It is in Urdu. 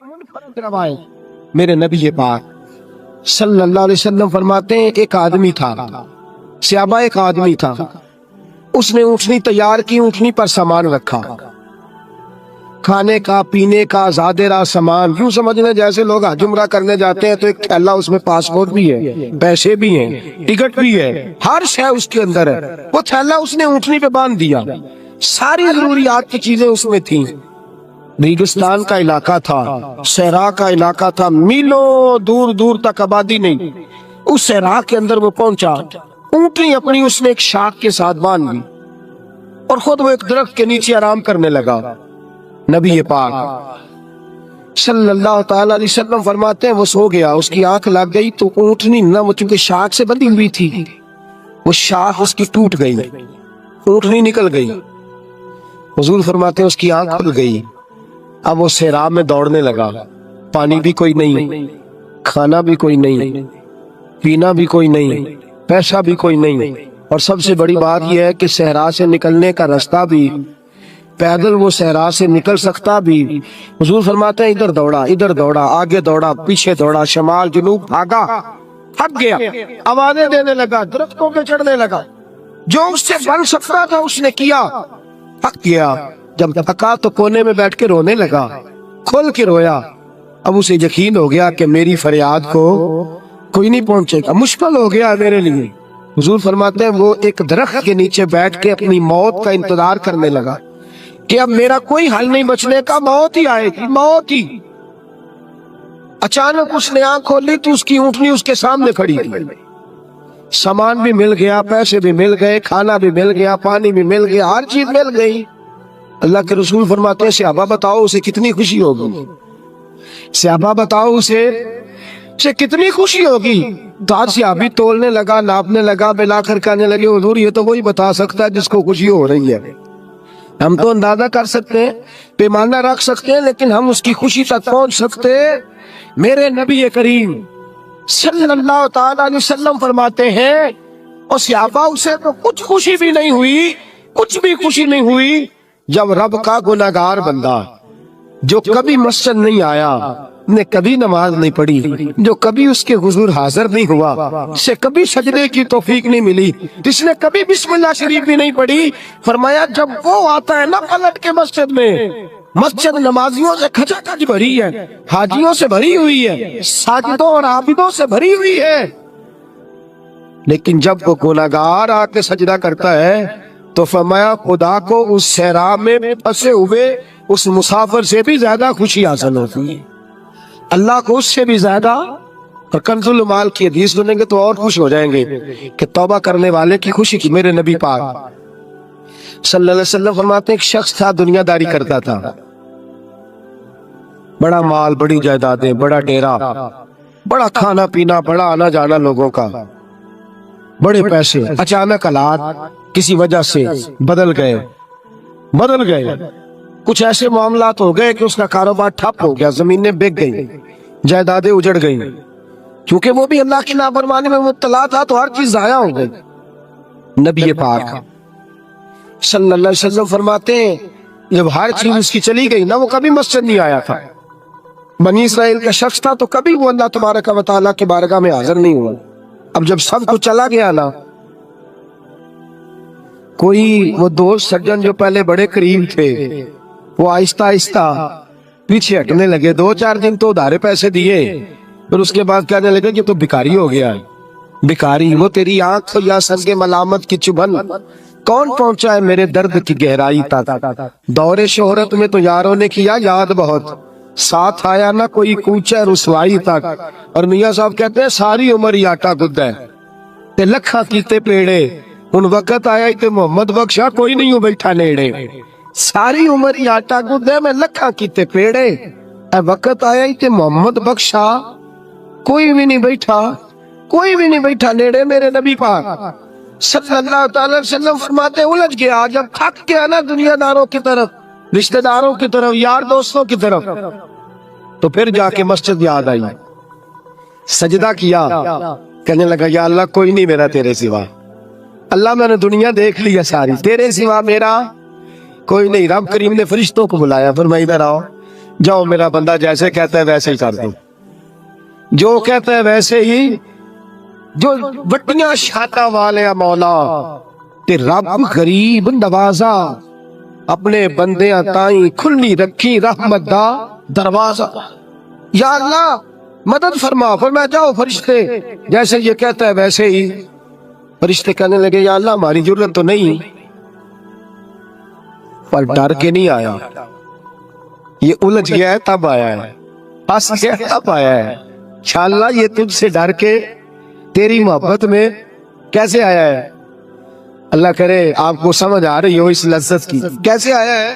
منفرد روایت میرے نبی پاک صلی اللہ علیہ وسلم فرماتے ہیں ایک آدمی تھا، صحابہ ایک آدمی تھا، اس نے اونٹنی تیار کی، اونٹنی پر سامان رکھا، کھانے کا پینے کا زادرہ سامان، یوں سمجھ لیں جیسے لوگ حج عمرہ کرنے جاتے ہیں تو ایک تھیلا، اس میں پاسپورٹ بھی ہے، پیسے بھی ہیں، ٹکٹ بھی ہے، ہر شے اس کے اندر ہے، وہ تھیلا اس نے اونٹنی پہ باندھ دیا، ساری ضروریات کی چیزیں اس میں تھیں۔ ریگستان کا علاقہ تھا، صحرا کا علاقہ تھا، میلوں دور دور تک آبادی نہیں، اس صحرا کے اندر وہ پہنچا، اونٹنی اپنی اس نے ایک شاخ کے ساتھ باندھ دی اور خود وہ ایک درخت کے نیچے آرام کرنے لگا۔ نبی پاک صلی اللہ تعالی علیہ وسلم فرماتے ہیں وہ سو گیا، اس کی آنکھ لگ گئی تو اونٹنی نہ، وہ چونکہ شاخ سے بندھی ہوئی تھی، وہ شاخ اس کی ٹوٹ گئی، اونٹنی نکل گئی۔ حضور فرماتے ہیں اس کی آنکھ کھل گئی، اب وہ صحرا میں دوڑنے لگا، پانی بھی کوئی نہیں، کھانا بھی کوئی نہیں، پینا بھی کوئی نہیں، پیسہ بھی کوئی نہیں، اور سب سے بڑی بات یہ ہے کہ صحرا سے نکلنے کا راستہ بھی، پیدل وہ صحرا سے نکل سکتا بھی۔ حضور فرماتے ہیں ادھر دوڑا، آگے دوڑا، پیچھے دوڑا، شمال جنوب بھاگا، تھک گیا، آوازیں دینے لگا، درختوں پہ چڑھنے لگا، جو اس سے بن سکتا تھا اس نے کیا، تھک گیا، جب تھکا تو کونے میں بیٹھ کے رونے لگا، کھول کے رویا۔ اب اسے یقین ہو گیا کہ میری فریاد کو کوئی نہیں پہنچے گا، مشکل ہو گیا میرے لیے۔ حضور فرماتے ہیں وہ ایک درخت کے نیچے بیٹھ کے اپنی موت کا انتظار کرنے لگا کہ اب میرا کوئی حل نہیں بچنے کا، موت ہی آئے گی، موت ہی۔ اچانک اس نے آنکھ کھولی تو اس کی اونٹنی اس کے سامنے کھڑی تھی، سامان بھی مل گیا، پیسے بھی مل گئے، کھانا بھی مل گیا، پانی بھی مل گیا، ہر چیز مل گئی۔ اللہ کے رسول فرماتے ہیں صحابہ بتاؤ اسے کتنی خوشی ہوگی، صحابہ بتاؤ اسے کتنی خوشی ہوگی۔ تو ہر صحابی تولنے لگا، ناپنے لگا، ملا کر کہنے لگے حضور یہ تو وہی بتا سکتا ہے جس کو خوشی ہو رہی ہے، ہم تو اندازہ کر سکتے ہیں، پیمانہ رکھ سکتے ہیں، لیکن ہم اس کی خوشی تک پہنچ سکتے۔ میرے نبی کریم صلی اللہ تعالی علیہ وسلم فرماتے ہیں اور صحابہ اسے تو کچھ خوشی بھی نہیں ہوئی، کچھ بھی خوشی نہیں ہوئی جب رب کا گناہگار بندہ جو کبھی مسجد نہیں آیا، نے کبھی نماز نہیں پڑھی، جو کبھی اس کے حضور حاضر نہیں ہوا، اسے کبھی سجدے کی توفیق نہیں ملی، جس نے کبھی بسم اللہ شریف بھی نہیں پڑھی، فرمایا جب وہ آتا ہے نا پلٹ کے مسجد میں، مسجد نمازیوں سے کھچا کھچ بھری ہے، حاجیوں سے بھری ہوئی ہے، ساجدوں اور عابدوں سے بھری ہوئی ہے، لیکن جب وہ گناہگار آ کے سجدہ کرتا ہے تو فرمایا خدا کو اس صحرا میں پھنسے ہوئے اس مسافر سے بھی زیادہ خوشی حاصل ہوتی ہے، اللہ کو اس سے بھی زیادہ۔ اور کنز المال کی حدیث سنیں گے تو اور خوش ہو جائیں گے کہ توبہ کرنے والے کی خوشی کی۔ میرے نبی پاک صلی اللہ علیہ وسلم فرماتے ہیں ایک شخص تھا، دنیا داری کرتا تھا، بڑا مال، بڑی جائیدادیں، بڑا ڈیرا، بڑا کھانا پینا، بڑا آنا جانا لوگوں کا، بڑے پیسے۔ اچانک حالات کسی وجہ سے بدل گئے، کچھ ایسے معاملات ہو گئے کہ اس کا کاروبار ٹھپ ہو گیا، زمینیں بک گئی، جائیدادیں اجڑ گئیں، کیونکہ وہ بھی اللہ کی نافرمانی میں مبتلا تھا تو ہر چیز ضائع ہو گئی۔ نبی پاک صلی اللہ علیہ وسلم فرماتے ہیں جب ہر چیز اس کی چلی گئی نا، وہ کبھی مسجد نہیں آیا تھا، بنی اسرائیل کا شخص تھا تو کبھی وہ اللہ تبارک و تعالیٰ کے بارگاہ میں حاضر نہیں ہوا۔ اب جب سب کچھ چلا گیا نا، کوئی وہ دوست سجن جو پہلے بڑے قریب تھے وہ آہستہ آہستہ پیچھے ہٹنے لگے، 2-4 دن تو ادھارے پیسے دیے، پھر اس کے بعد کہنے لگے کہ تو بھکاری ہو گیا ہے، بھکاری، وہ تیری آنکھ یا سنگ ملامت کی چبھن کون پہنچا ہے میرے درد کی گہرائی تک، دور شہرت میں تو یاروں نے کیا یاد بہت، ساتھ آیا نہ کوئی کوچہ رسوائی تک۔ اور میاں صاحب کہتے ہیں ساری عمر ہی آٹا گدہ ہے تے لکھاں کیتے پیڑے، ان وقت آیا تے محمد بخشا کوئی نہیں ہو بیٹھا نیڑے، ساری عمر ہی آٹا گدہ میں لکھاں کیتے پیڑے، اے وقت آیا تے محمد بخشا کوئی بھی نہیں بیٹھا نیڑے۔ میرے نبی پاک صلی اللہ تعالی وسلم فرماتے ہیں الجھ گیا، جب تھک گیا نا دنیا داروں کی طرف، رشتہ داروں کی طرف، یار دوستوں کی طرف، تو پھر جا کے مسجد یاد آئی، سجدہ کیا، کہنے لگا یا اللہ کوئی نہیں میرا تیرے سوا، اللہ میں نے دنیا دیکھ لیا ساری، تیرے سوا میرا کوئی نہیں۔ رب کریم نے فرشتوں کو بلایا، فرمایا ادھر آؤ، جاؤ میرا بندہ جیسے کہتا ہے ویسے ہی کر دو، جو کہتا ہے ویسے ہی، جو وٹیاں شاطا والے مولا تے رب غریب نوازا، اپنے بندیاں تائیں کھلی رکھی رحمت دا دروازہ۔ یا اللہ مدد فرما، فرمایا جاؤ فرشتے جیسے یہ کہتا ہے ویسے ہی۔ فرشتے کہنے لگے یا اللہ ہماری ضرورت تو نہیں، پر ڈر کے نہیں آیا، یہ الجھ گیا ہے تب آیا ہے، پھنس گیا تب آیا ہے۔ انشاءاللہ یہ تجھ سے ڈر کے تیری محبت میں کیسے آیا ہے؟ اللہ کرے آپ کو سمجھ آ رہی ہو اس لذت کی، کیسے آیا ہے؟